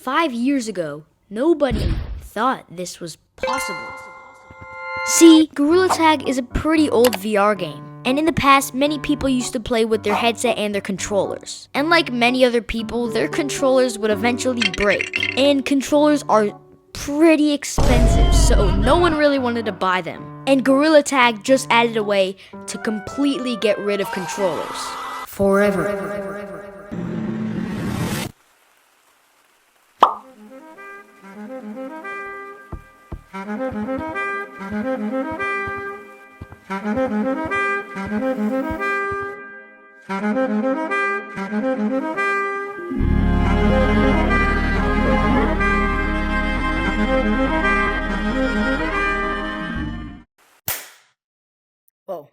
5 years ago, nobody thought this was possible. See, Gorilla Tag is a pretty old VR game, and in the past, many people used to play with their headset and their controllers. And like many other people, their controllers would eventually break, and controllers are pretty expensive, so no one really wanted to buy them. And Gorilla Tag just added a way to completely get rid of controllers. Forever. Whoa.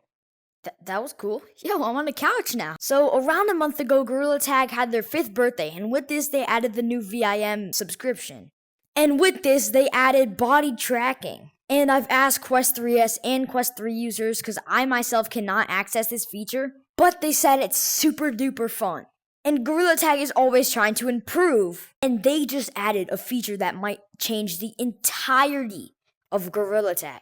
That was cool. Yo, I'm on the couch now. So around a month ago, Gorilla Tag had their 5th birthday, and with this, they added the new VIM subscription. And with this, they added body tracking. And I've asked Quest 3S and Quest 3 users, because I myself cannot access this feature, but they said it's super duper fun. And Gorilla Tag is always trying to improve, and they just added a feature that might change the entirety of Gorilla Tag.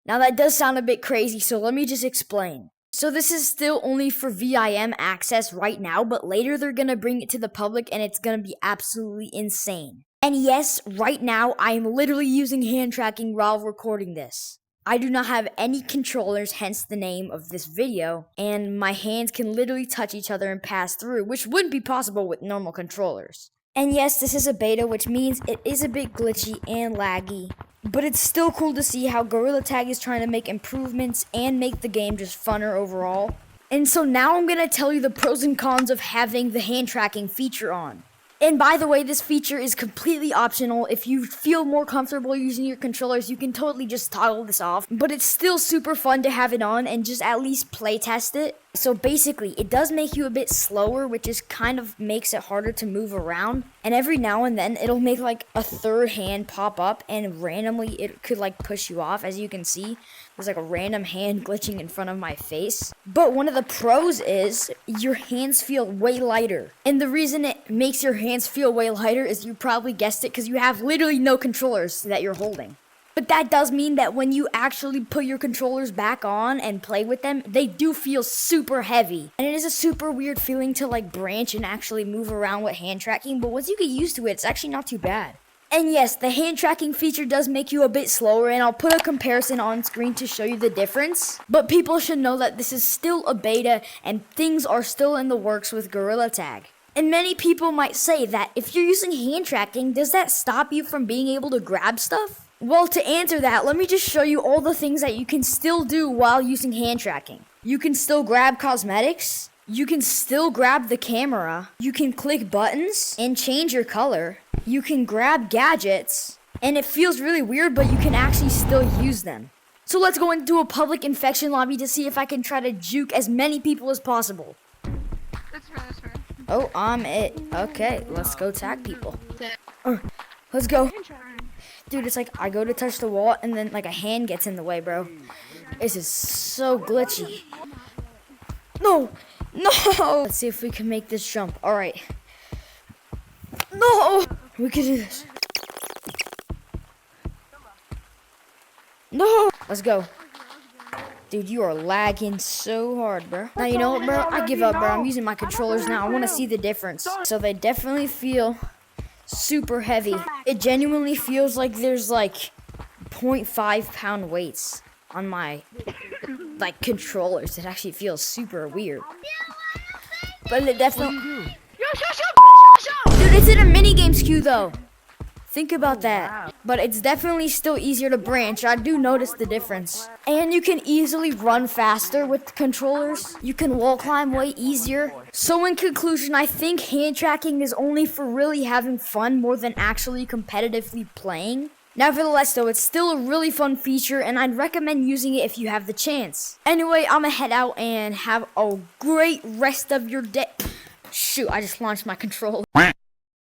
Now that does sound a bit crazy, so let me just explain. So this is still only for VIM access right now, but later they're gonna bring it to the public and it's gonna be absolutely insane. And yes, right now I'm literally using hand tracking while recording this. I do not have any controllers, hence the name of this video, and my hands can literally touch each other and pass through, which wouldn't be possible with normal controllers. And yes, this is a beta, which means it is a bit glitchy and laggy. But it's still cool to see how Gorilla Tag is trying to make improvements and make the game just funner overall. And so now I'm going to tell you the pros and cons of having the hand tracking feature on. And by the way, this feature is completely optional. If you feel more comfortable using your controllers, you can totally just toggle this off. But it's still super fun to have it on and just at least play test it. So basically, it does make you a bit slower, which is kind of makes it harder to move around. And every now and then, it'll make like a third hand pop up and randomly it could like push you off. As you can see, there's like a random hand glitching in front of my face. But one of the pros is your hands feel way lighter. And the reason it makes your hands feel way lighter is you probably guessed it because you have literally no controllers that you're holding. But that does mean that when you actually put your controllers back on and play with them, they do feel super heavy. And it is a super weird feeling to like branch and actually move around with hand tracking, but once you get used to it, it's actually not too bad. And yes, the hand tracking feature does make you a bit slower, and I'll put a comparison on screen to show you the difference. But people should know that this is still a beta and things are still in the works with Gorilla Tag. And many people might say that if you're using hand tracking, does that stop you from being able to grab stuff? Well, to answer that, let me just show you all the things that you can still do while using hand tracking. You can still grab cosmetics. You can still grab the camera. You can click buttons and change your color. You can grab gadgets. And it feels really weird, but you can actually still use them. So let's go into a public infection lobby to see if I can try to juke as many people as possible. That's fair. Oh, I'm it. Okay, let's go tag people. Let's go. Dude, it's like I go to touch the wall and then like a hand gets in the way, bro. This is so glitchy. No! Let's see if we can make this jump. Alright. No! We can do this. No! Let's go. Dude, you are lagging so hard, bro. Now, you know what, bro? I give up, bro. I'm using my controllers now. I want to see the difference. So they definitely feel super heavy. It genuinely feels like there's like 0.5 pound weights on my like controllers. It actually feels super weird. But it definitely... Dude, it's in a minigames queue though. Think about that. But it's definitely still easier to branch. I do notice the difference. And you can easily run faster with the controllers. You can wall climb way easier. So in conclusion, I think hand tracking is only for really having fun more than actually competitively playing. Nevertheless though, it's still a really fun feature and I'd recommend using it if you have the chance. Anyway, I'ma head out and have a great rest of your day. Shoot, I just launched my controller.